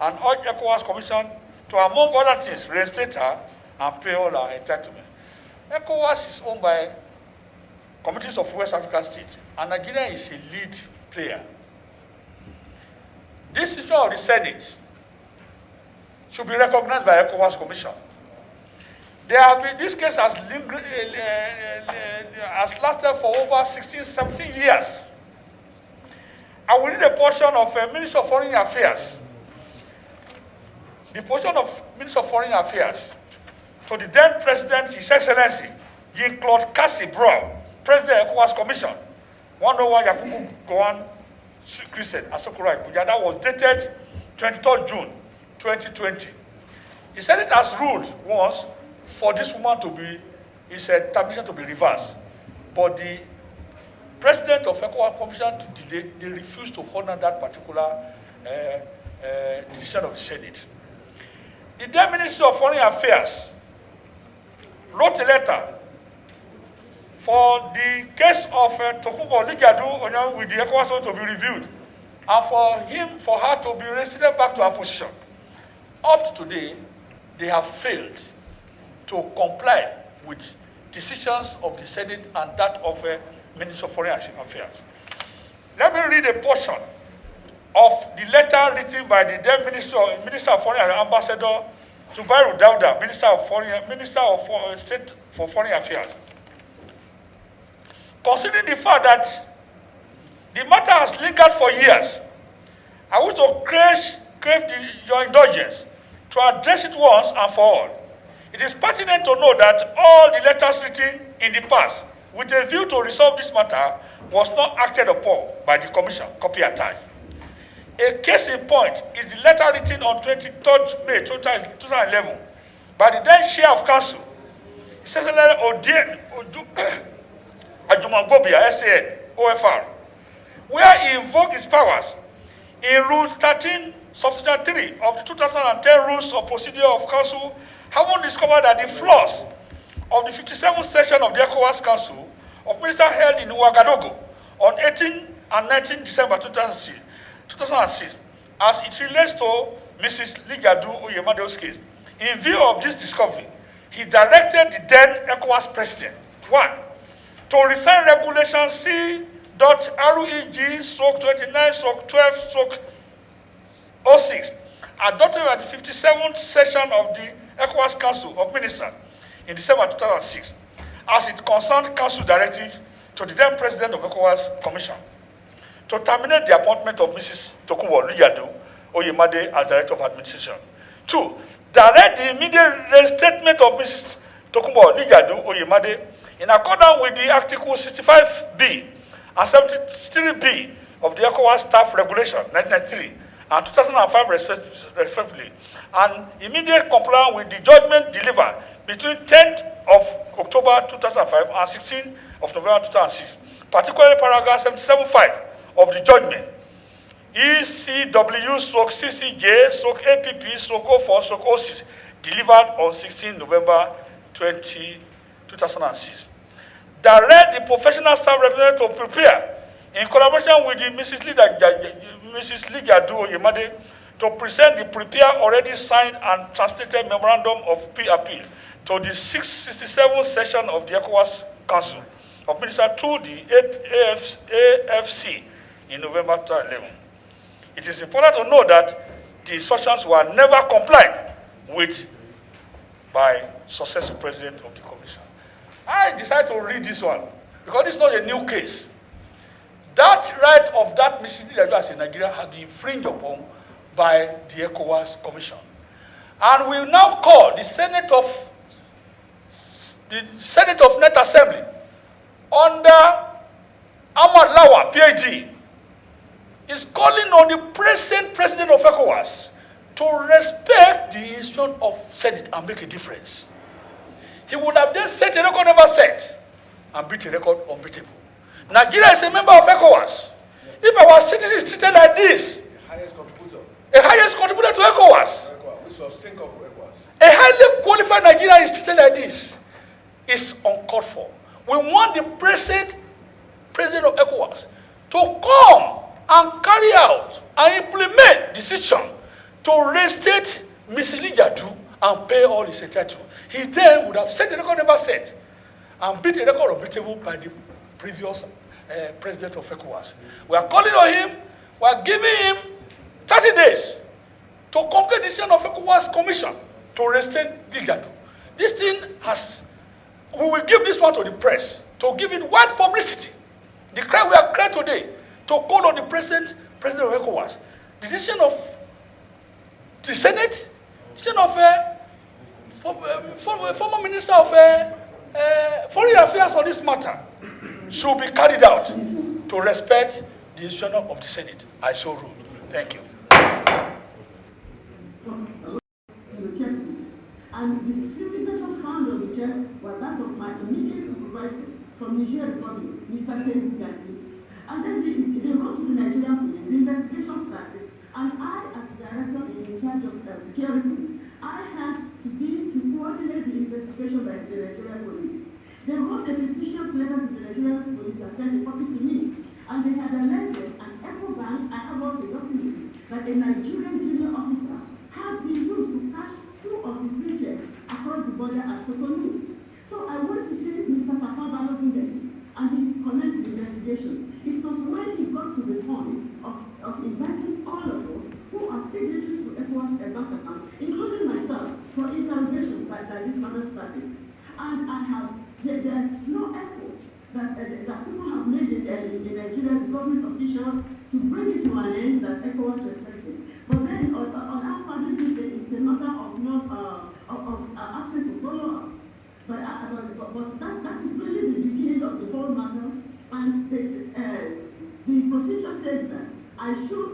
and urge ECOWAS Commission to, among other things, reinstate her and pay all her entitlement. ECOWAS is owned by communities of West African states, and Nigeria is a lead player. This issue of the Senate should be recognized by ECOWAS Commission. There have been, this case has lasted for over 16, 17 years. I will read a portion of Minister of Foreign Affairs. The portion of Minister of Foreign Affairs to the then President, His Excellency, Jean-Claude Cassie-Brown, President of ECOWAS Commission, 101 Yakubu Gowan Christian Asokura Ibuja. That was dated 23rd June 2020. The Senate has ruled once for this woman to be, his termination to be reversed. But the President of ECOWAS Commission to delay, they refused to honor that particular decision of the Senate. The then Minister of Foreign Affairs wrote a letter for the case of Tokunbo Lijadu-Oyemade with the ECOWAS to be reviewed, and for her to be reinstated back to her position. Up to today, they have failed to comply with decisions of the Senate and that of Minister of Foreign Affairs. Let me read a portion of the letter written by the then Minister of Foreign Affairs, Ambassador Zubairu Dauda, Minister of State for Foreign Affairs. Considering the fact that the matter has lingered for years, I wish to crave your indulgence to address it once and for all. It is pertinent to know that all the letters written in the past with a view to resolve this matter was not acted upon by the Commission, copy attached. A case in point is the letter written on 23rd May 2011 by the then Chair of Council, Secretariat Ajumangobia, SAN, OFR, where he invoked his powers in Rule 13, Subsection 3 of the 2010 Rules of Procedure of Council, having discovered that the flaws of the 57th session of the ECOWAS Council of Ministers held in Ouagadougou on 18 and 19 December 2006, as it relates to Mrs Lijadu-Oyemade's case. In view of this discovery, he directed the then ECOWAS President, 1, to resign Regulation C.REG/29/12/06, adopted at the 57th session of the ECOWAS Council of Ministers in December 2006, as it concerned Council directive to the then President of ECOWAS Commission to terminate the appointment of Mrs Tokunbo Lijadu-Oyemade as Director of Administration. 2, direct the immediate reinstatement of Mrs Tokunbo Lijadu-Oyemade in accordance with the Article 65B and 73B of the ECOWAS Staff Regulation 1993 and 2005 respectively, and immediate compliance with the judgment delivered between 10th of October 2005 and 16th of November 2006, particularly paragraph 77.5 of the judgment, ECW/CCJ/APP/04/06, delivered on 16 November 2006. Direct the professional staff representative to prepare, in collaboration with the Mrs. Lijadu-Oyemade, to present the prepared, already signed and translated memorandum of appeal to the 667th session of the ECOWAS Council of Ministers to the AFC in November 2011. It is important to know that the instructions were never complied with by successive president of the commission. I decided to read this one because this is not a new case. That right of that Mrs. Lijadu as a Nigeria has been infringed upon by the ECOWAS Commission. And we now call the Senate of Net Assembly under Ahmad Lawan, PhD, is calling on the present president of ECOWAS to respect the instruction of Senate and make a difference. He would have then set a record never set and beat a record unbeatable. Nigeria is a member of ECOWAS. If our citizens treated like this, a highest contributor to ECOWAS, a highly qualified Nigerian is treated like this, is uncalled for. We want the present president of ECOWAS to come and carry out and implement decision to reinstate Mrs. Lijadu and pay all his entitlement. He then would have set a record never set and beat a record unbeatable by the previous president of ECOWAS. We are calling on him, we are giving him 30 days to complete the decision of ECOWAS Commission to reinstate Lijadu. This thing has, we will give this one to the press to give it wide publicity. The cry we have cried today to call on the president of ECOWAS. The decision of the Senate, decision of former Minister of Foreign Affairs on this matter should be carried out to respect the decision of the Senate. I so rule. Thank you. And the signatures found on the checks were that of my immediate supervisor from Nigerian Republic, Mr. Sekou Gati. And then they wrote to the Nigerian police, the investigation started, and I, as the director in charge of security, I had to coordinate the investigation by the Nigerian police. They wrote a fictitious letter to the Nigerian police and sent a copy to me. And they had alleged an echo bank, I have all the documents, that a Nigerian junior officer had been used to cash 2 of the 3 checks across the border at Cotonou. So I went to see Mr. Fafaba Logunde, and he commenced the investigation. It was when he got to the point of inviting all of us who are signatories to ECOWAS bank accounts, including myself, for interrogation that this matter started. And there's no effort that people have made in Nigeria, the government officials, to bring it to an end that ECOWAS respected. But then on our part, it's a matter of absence of follow-up. But that is really the beginning of the whole matter. And the procedure says that I should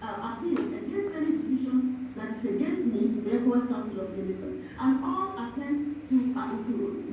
appeal against any decision that is against me to the ECOWAS Council of Ministers. And all attempts to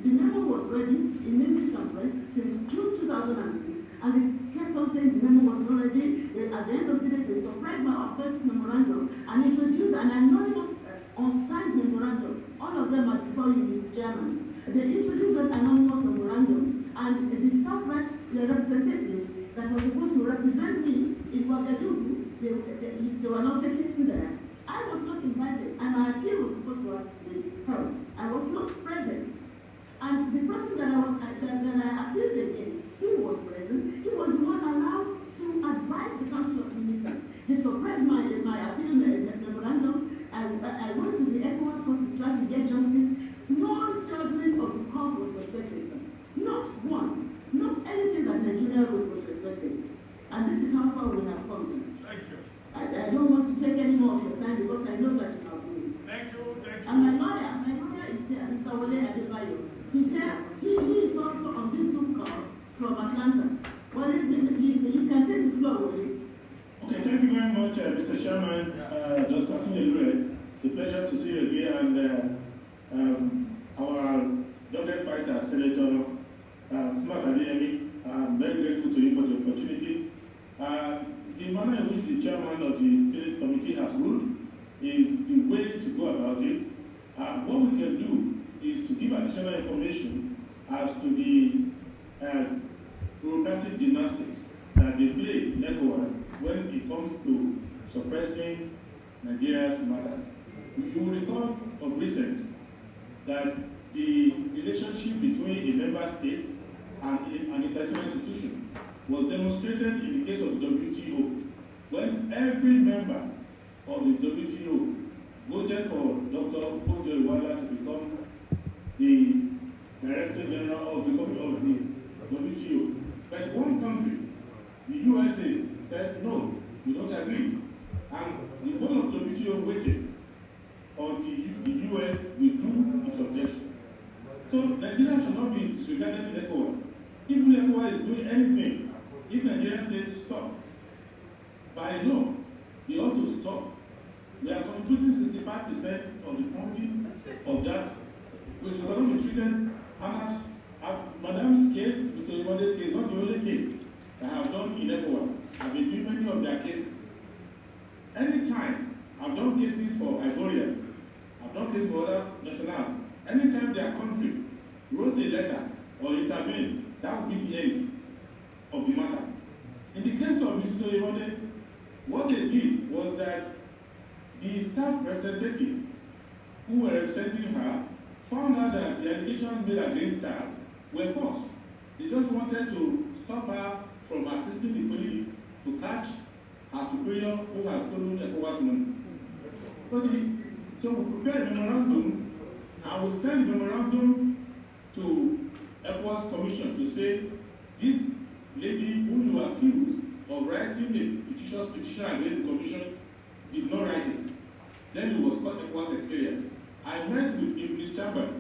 the memo was ready in English and French since June 2006. And they kept on saying the memo was not ready. At the end of the day, they surprised my authentic memorandum and introduced an anonymous unsigned memorandum. All of them are before you, Mr. Chairman. They introduced an anonymous memorandum, and the staff representatives that were supposed to represent me in Ouagadougou, they were not taken there. I was not invited, and my appeal was supposed to have been heard. I was not present. And the person that I appealed against, he was present. He was the one allowed to advise the Council of Ministers. They suppressed my appeal memorandum. I went to the ECOWAS court to try to get justice. No judgment of the court was respected, sir. Not one. Not anything that Nigeria wrote was respected. And this is how far we have come, sir. Thank you. I don't want to take any more of your time because I know that you have moved. Thank you. Thank you. And my lawyer is here, Mr. Wole Adebayo. He's here. He is also on this Zoom call from Atlanta. Well, you can take the floor, Wole. Okay, thank you very much, Mr. Chairman, Dr. Akinyelure. It's a pleasure to see you again, and our dogged fighter, Senator Smart Adeyemi. I'm very grateful to you for the opportunity. The manner in which the chairman of the Senate Committee has ruled is the way to go about it. What we can do is to give additional information as to the bureaucratic gymnastics that they play in ECOWAS when it comes to suppressing Nigeria's matters. You will recall of recent that the relationship between a member state and an international institution was demonstrated in the case of the WTO, when every member of the WTO voted for Dr. Tokunbo Lijadu-Oyemade to become the Director General of the WTO. But one country, the USA, said no, we don't agree. And the whole of the WTO waited until the US withdrew its objection. So Nigeria should not be disregarded in ECOWAS. If ECOWAS is doing anything, if Nigeria says stop, by law, they ought to stop. We are contributing 65% of the funding of that. We cannot be treated. Madam's case, Mr. Oyemade's case, not the only case I have done in ECOWAS. I've been doing many of their cases. Anytime I've done cases for Ivorians, I've done cases for other nationals, anytime their country wrote a letter or intervened, that would be the end of the matter. In the case of Mrs. Oyemade, what they did was that the staff representative who were representing her found out that the allegations made against her were false. They just wanted to stop her from assisting the police to catch her superior who has stolen ECOWAS money. So we prepared a memorandum, and we sent the memorandum to ECOWAS Commission to say this lady whom you accused of writing a petition against the Commission did not write it. Then it was called ECOWAS Secretariat. I met with Mrs Chambers,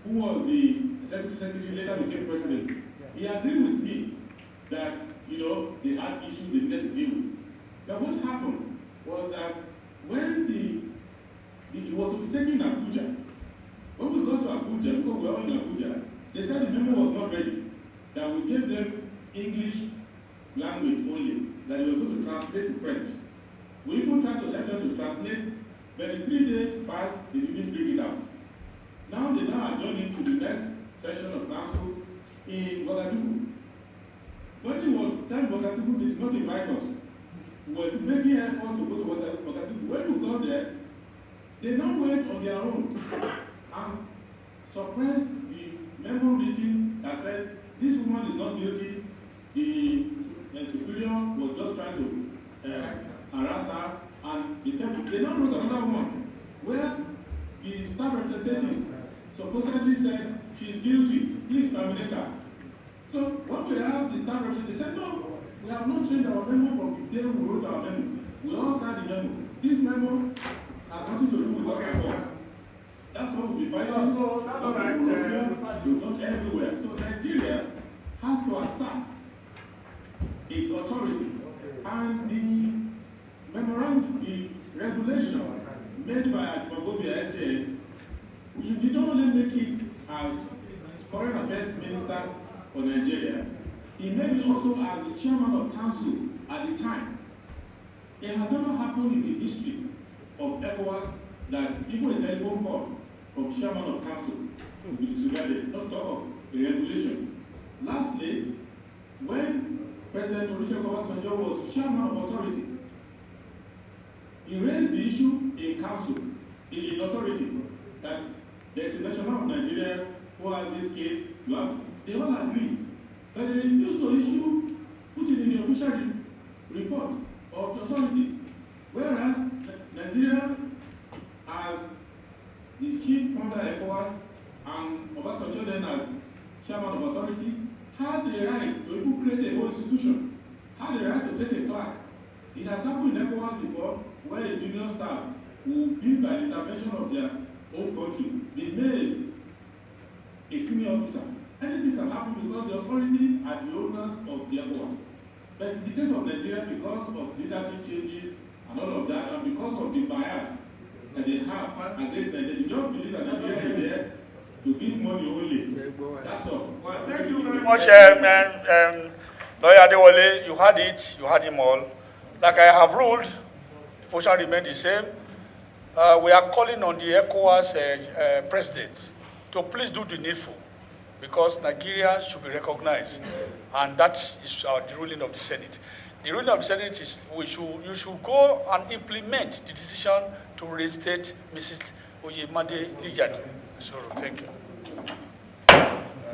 who was the secretary, later became president. He agreed with me that, they had issues they needed to deal with. But what happened was that when it was to be taken in Abuja, when we got to Abuja, because we were all in Abuja, they said the memo was not ready, that we gave them English language only, that they were going to translate to French. We even tried to help them to translate, but in 3 days passed, they didn't bring it out. Now they now adjourned into the next session of council in Ouagadougou. When it was time Ouagadougou, they did not invite us. We were making effort to go to Ouagadougou. When we got there, they now went on their own and suppressed the memo written that said this woman is not guilty. The superior was just trying to harass her, and they now wrote another one where the staff representative supposedly said she's guilty, please terminate her. So when we asked the staff representative, they said no, we have not changed our memo from the day we wrote our memo. We all signed the memo. This memo has nothing to do with us at all. That's what we'll be fighting. So that's all right. Not everywhere. So Nigeria has to assert its authority. And the memorandum, the regulation made by Mogobia said, you did not only make it as Foreign Affairs Minister for Nigeria, he made it also as the chairman of council at the time. It has never happened in the history of ECOWAS that even a telephone call from chairman of council will be disregarded, not talk of the regulation. Lastly, when President Olusegun was chairman of authority, he raised the issue in council, in authority, that there is a national of Nigeria who has this case. They all agreed, but they refused to put it in the official report of the authority. Whereas Nigeria, as the chief under ECOWAS and Obasanjo then as chairman of authority, had the right to even create a whole institution, had the right to take a clerk. It has happened in ECOWAS before, where a junior staff who, by the intervention of their own country, they made a senior officer. Anything can happen because the authority are the owners of the ECOWAS. But in the case of Nigeria, because of leadership changes and all of that, and because of the bias that they have against Nigeria, they just believe that Nigeria is there to give money only. That's all. Well, thank you very much, Lawyer Adewale. You had it, you had him all. Like I have ruled, the position remains the same. We are calling on the ECOWAS president to please do the needful, because Nigeria should be recognized, and that is the ruling of the Senate. The ruling of the Senate is you should go and implement the decision to reinstate Mrs. Oyemade Lijadu. So thank you.